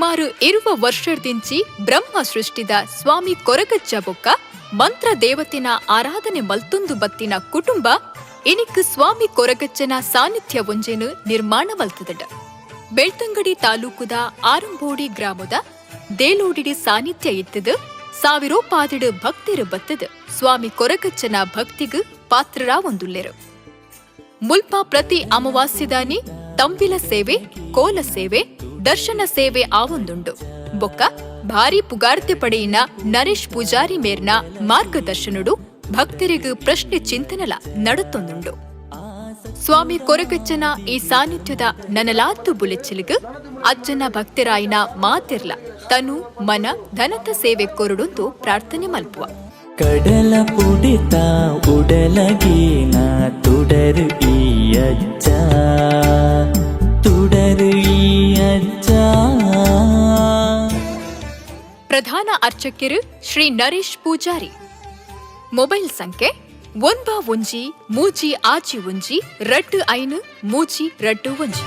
ಸುಮಾರು 20 ವರ್ಷದಿಂಚಿ ಬ್ರಹ್ಮ ಸೃಷ್ಟಿದ ಸ್ವಾಮಿ ಕೊರಗಜ್ಜ ಬೊಕ್ಕ ಮಂತ್ರ ದೇವತೆನ ಆರಾಧನೆ ಮಲ್ತೊಂದು ಬತ್ತಿನ ಕುಟುಂಬ ಇನಿಕ್ ಸ್ವಾಮಿ ಕೊರಗಜ್ಜನ ಸಾನ್ನಿಧ್ಯ ಒಂಜೆನು ನಿರ್ಮಾಣ ಮಲ್ತುದಡ. ಬೆಳ್ತಂಗಡಿ ತಾಲೂಕುದ ಆರಂಬೋಡಿ ಗ್ರಾಮದ ದೇಲೋಡಿಡಿ ಸಾನ್ನಿಧ್ಯ ಇತ್ತದು ಸಾವಿರೋಪಾದಿಡು ಭಕ್ತಿರು ಬತ್ತದು ಸ್ವಾಮಿ ಕೊರಗಜ್ಜನ ಭಕ್ತಿಗು ಪಾತ್ರರಾ ಒಂದುಲ್ಲೆರು. ಮುಲ್ಪ ಪ್ರತಿ ಅಮಾವಾಸ್ಯದಾನಿ ತಂಬಿಲ ಸೇವೆ, ಕೋಲ ಸೇವೆ, ದರ್ಶನ ಸೇವೆ ಆವೊಂದುಂಡು. ಬೊಕ್ಕ ಭಾರಿ ಪುಗಾರ್ತೆ ಪಡೆಯಿನ ನರೇಶ್ ಪೂಜಾರಿ ಮೇರ್ನ ಮಾರ್ಗದರ್ಶನುಡು ಭಕ್ತರಿಗೂ ಪ್ರಶ್ನೆ ಚಿಂತನಲ ನಡುತ್ತೊಂದುಂಡು. ಸ್ವಾಮಿ ಕೊರಗಜ್ಜನ ಈ ಸಾನ್ನಿಧ್ಯದ ನನಲಾತ್ತು ಬುಲೆಚ್ಚಲಿಗು ಅಜ್ಜನ ಭಕ್ತರಾಯಿನ ಮಾತಿರ್ಲ ತನು ಮನ ಧನತ ಸೇವೆ ಕೊರಡೊಂದು ಪ್ರಾರ್ಥನೆ ಮಲ್ಪುವ. ಕಡಲ ಪುಡಿತ ಉಡಲಗೀನ ತುಡರು ಈ ಅಜ್ಜ, ತುಡರು ಈ ಅಜ್ಜ. ಪ್ರಧಾನ ಅರ್ಚಕರು ಶ್ರೀ ನರೇಶ್ ಪೂಜಾರಿ. ಮೊಬೈಲ್ ಸಂಖ್ಯೆ 91 ಮೂಜಿ ಆಜಿ ಒಂಜಿ 25 ಮೂಜಿ 21.